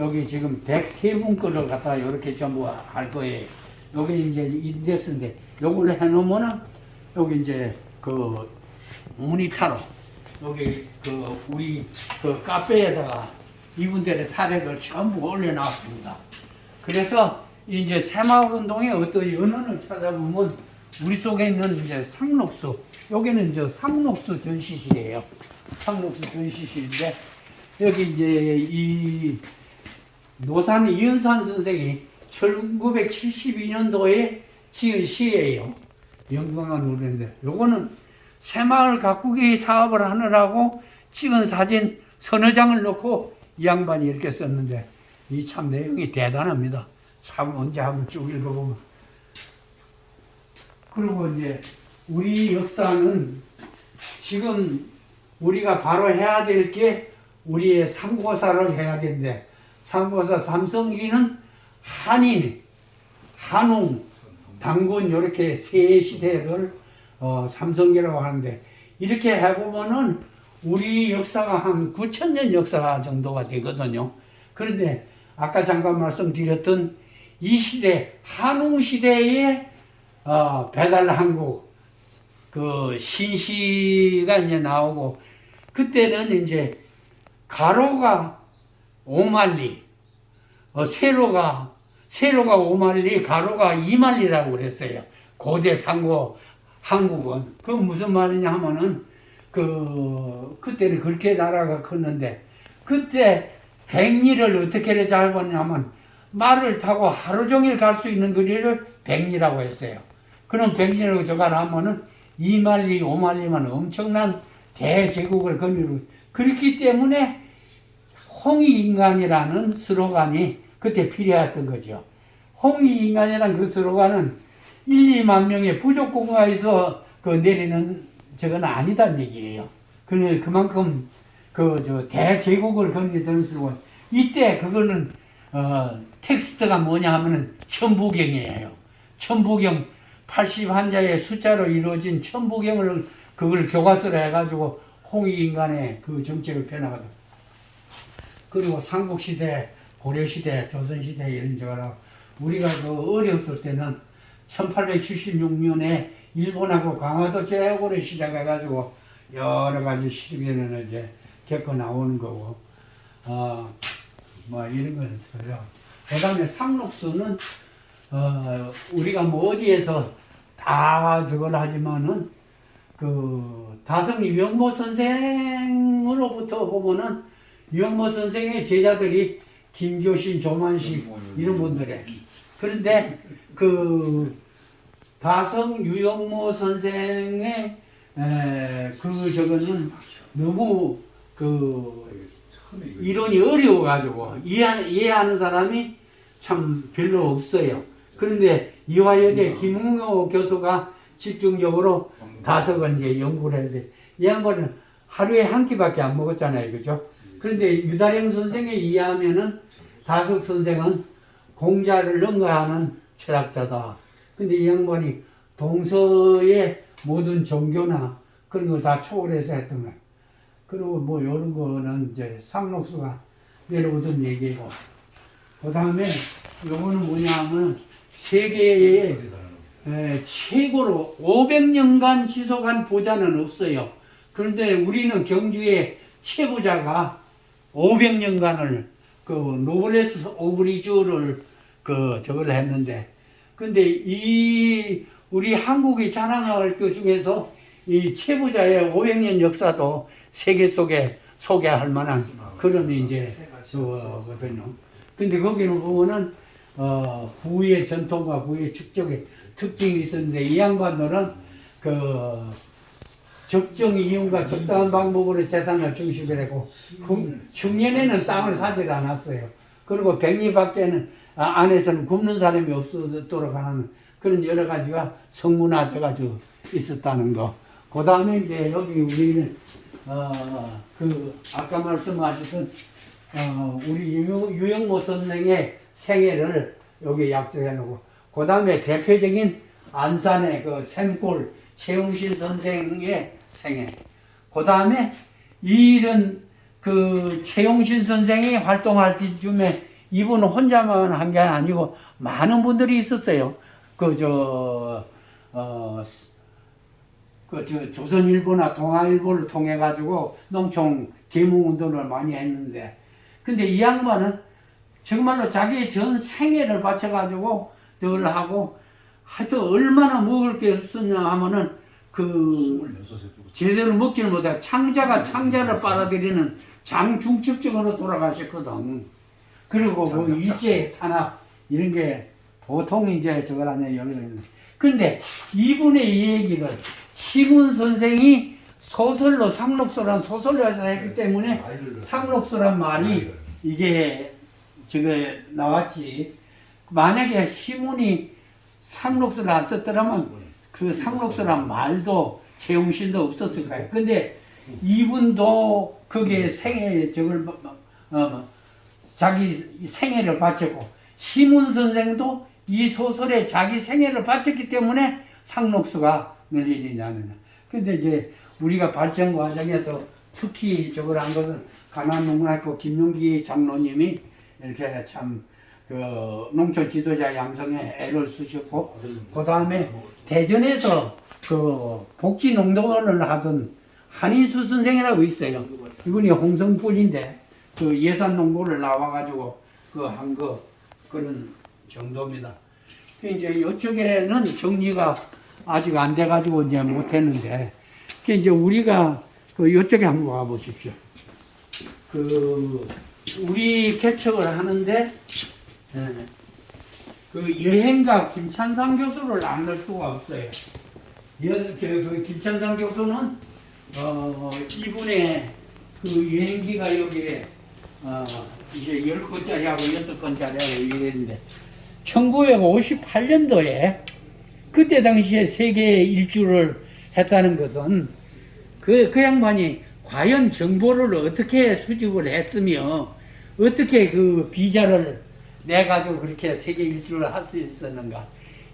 여기 지금 103분 거를 갖다가 이렇게 전부 할 거예요. 여기 이제 인덱스인데, 요걸 해놓으면은, 여기 이제 그 모니터로, 여기 그 우리 그 카페에다가 이분들의 사례를 전부 올려놨습니다. 그래서 이제 새마을운동의 어떤 연원을 찾아보면, 우리 속에 있는 이제 상록수, 여기는 이제 상록수 전시실이에요. 상록수 전시실인데, 여기 이제 이 노산 이은산 선생이 1972년도에 지은 시예요. 영광한 노래인데, 요거는 새마을 가꾸기 사업을 하느라고 찍은 사진 서너 장을 놓고 이 양반이 이렇게 썼는데, 이 참 내용이 대단합니다. 참 언제 한번 쭉 읽어보면. 그리고 이제 우리 역사는 지금 우리가 바로 해야 될 게 우리의 삼고사를 해야 되는데, 삼고사 삼성기는 한인, 한웅, 당군 이렇게 세 시대를 삼성기라고 하는데, 이렇게 해보면은 우리 역사가 한 9,000년 역사 정도가 되거든요. 그런데 아까 잠깐 말씀드렸던 이 시대, 한웅 시대의 배달한국 그 신시가 이제 나오고, 그때는 이제 가로가 5만리, 세로가 5만리, 가로가 2만리라고 그랬어요. 고대 상고 한국은. 그 무슨 말이냐 하면은, 그때는 그렇게 나라가 컸는데, 그때 백리를 어떻게 잡았냐면, 말을 타고 하루 종일 갈 수 있는 거리를 백리라고 했어요. 그럼 백리라고 저가하면은 2만리, 5만리만 엄청난 대제국을 건드리고, 그렇기 때문에 홍익인간이라는 스로건이 그때 필요했던 거죠. 홍익인간이라는 그 스로건은 1, 2만 명의 부족국가에서 내리는 저건 아니다는 얘기예요. 그만큼 대제국을 건드리는 스로건. 이때 그거는 텍스트가 뭐냐 하면은 천부경이에요. 천부경 81자의 숫자로 이루어진 천부경을 그걸 교과서로 해가지고 홍익인간의 그 정책을 펴나가다. 그리고 삼국시대, 고려시대, 조선시대 이런 저거라, 우리가 어렸을 때는 1876년에 일본하고 강화도 제국을 시작해가지고 여러 가지 시기에는 이제 겪어 나오는 거고, 뭐 이런 거는 그래요. 그 다음에 상록수는, 우리가 뭐 어디에서 다 저걸 하지만은, 다성 유영모 선생으로부터 보면은, 유영모 선생의 제자들이 김교신, 조만식 이런 분들에, 그런데 다성 유영모 선생의 저거는 너무 이론이 어려워가지고 이해하는 사람이 참 별로 없어요. 그런데 이화여대 김웅호 교수가 집중적으로 다석을 이제 연구를 해야 돼. 이 양반은 하루에 한 끼밖에 안 먹었잖아요, 그죠? 그런데 유다령 선생에 의하면은 다석 선생은 공자를 능가하는 철학자다. 근데 이 양반이 동서의 모든 종교나 그런 거 다 초월해서 했던 거야. 그리고 뭐 이런 거는 이제 상록수가 내려오던 얘기고, 그 다음에 요거는 뭐냐 하면 세계에 최고로 500년간 지속한 부자는 없어요. 그런데 우리는 경주의 최부자가 500년간을 노블레스 오브리주를 저걸 했는데, 근데 우리 한국이 자랑할 그 중에서 이 최부자의 500년 역사도 세계 속에 소개할 만한 그런 이제 그거거든요. 근데 거기는 보면은 부의 전통과 부의 축적의 특징이 있었는데, 이 양반들은 적정 이윤과 적당한 방법으로 재산을 증식을 했고, 흉년에는 땅을 사지 않았어요. 그리고 백리 밖에는 안에서는 굶는 사람이 없도록 하는 그런 여러 가지가 성문화돼가지고 있었다는 거. 그 다음에 이제 여기 우리는 아까 말씀하셨던 우리 유영모 선생의 생애를 여기 약조해 놓고, 그 다음에 대표적인 안산의 샘골 최웅신 선생의 생애, 그 다음에 이런 그 최용신 선생이 활동할 때쯤에 이분은 혼자만 한 게 아니고 많은 분들이 있었어요. 조선일보나 동아일보를 통해 가지고 농촌 계몽운동을 많이 했는데, 근데 이 양반은 정말로 자기의 전 생애를 바쳐 가지고 늘 하고, 하여튼 얼마나 먹을 게 없었냐 하면은 제대로 먹지를 못해 창자가 창자를 빨아들이는 장중첩증으로 돌아가셨거든. 그리고 그 일제 탄압 이런 게 보통 이제 저걸 하냐 열리는. 근데 이분의 이 얘기를 시문 선생이 소설로 상록서란 소설로 해서 했기 때문에 상록서란 말이 이게 저게 나왔지. 만약에 시문이 상록서를 안 썼더라면 그 상록서란 말도 최용신도 없었을 거예요. 근데 이분도 거기에 생애 저걸 자기 생애를 바쳤고, 시문 선생도 이 소설에 자기 생애를 바쳤기 때문에 상록서가 늘리느냐느냐. 근데 이제 우리가 발전 과정에서 특히 저걸 한 것은 강남농문학교 김용기 장로님이 이렇게 참 그 농촌 지도자 양성에 애를 쓰셨고, 그 다음에 대전에서 그 복지 농동원을 하던 한인수 선생이라고 있어요. 이분이 홍성군인데 그 예산 농고를 나와가지고 한 그런 정도입니다. 이제 이쪽에는 정리가 아직 안 돼가지고 이제 못했는데, 이제 우리가 이쪽에 한번 와 보십시오. 우리 개척을 하는데 여행가 김찬상 교수를 안 넣을 수가 없어요. 김찬상 교수는 이분의 여행기가 여기에 이제 10권짜리하고 6권짜리하고 이랬는데, 1958년도에 그때 당시에 세계 일주를 했다는 것은 그 양반이 과연 정보를 어떻게 수집을 했으며 어떻게 그 비자를 내가지고 그렇게 세계 일주를 할 수 있었는가.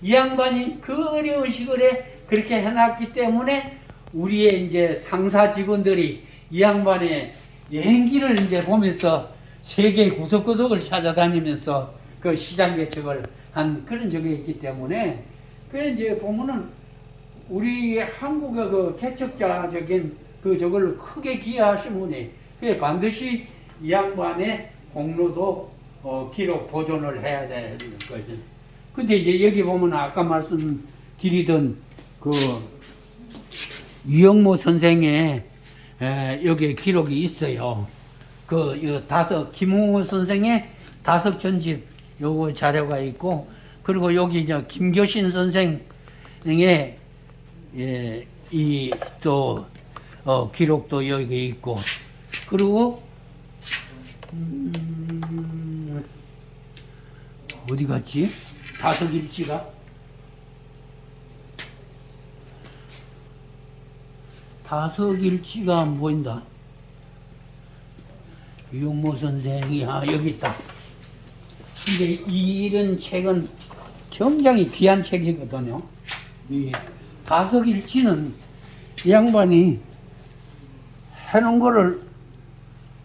이 양반이 그 어려운 시골에 그렇게 해놨기 때문에 우리의 이제 상사 직원들이 이 양반의 여행기를 이제 보면서 세계 구석구석을 찾아다니면서 그 시장 개척을 한 그런 적이 있기 때문에, 그래 이제 보면은 우리 한국의 그 개척자적인 저걸 크게 기여하신 분이 반드시 이 양반의 공로도 기록 보존을 해야 되는 거죠. 근데 이제 여기 보면 아까 말씀드리던 유영모 선생의 여기 기록이 있어요. 김웅호 선생의 다섯 전집 요거 자료가 있고, 그리고 여기 이제 김교신 선생의 기록도 여기 있고, 그리고 어디 갔지? 다섯일지가 안 보인다. 유영모 선생이 여기 있다. 근데 이런 책은 굉장히 귀한 책이거든요. 이 다섯일지는 이 양반이 해놓은 거를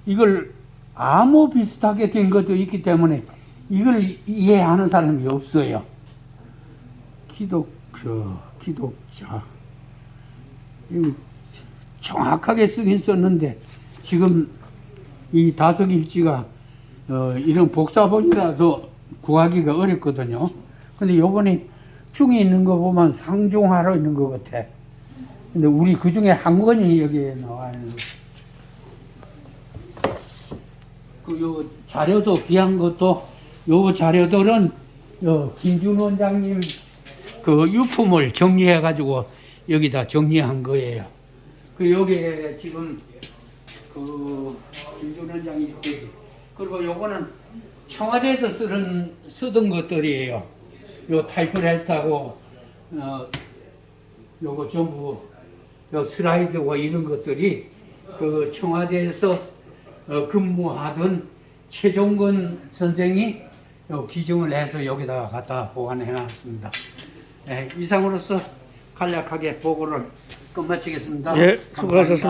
이걸 암호 비슷하게 된 것도 있기 때문에 이걸 이해하는 사람이 없어요. 기독자. 이거 정확하게 쓰긴 썼는데 지금 이 다섯일지가 이런 복사본이라도 구하기가 어렵거든요. 근데 요번에 중에 있는 거 보면 상중하로 있는 것 같아. 근데 우리 그 중에 한 권이 여기에 나와 있는 거. 요 자료도 귀한 것도, 요 자료들은 김준 원장님 유품을 정리해 가지고 여기다 정리한 거예요. 여기에 지금 김준 원장이 그리고 요거는 청와대에서 쓰던 것들이에요. 요 타이프라이터하고 요거 전부 요 슬라이드와 이런 것들이 청와대에서 근무하던 최종건 선생이 기증을 해서 여기다가 갖다 보관해 놨습니다. 이상으로서 간략하게 보고를 끝마치겠습니다. 예, 수고하셨습니다.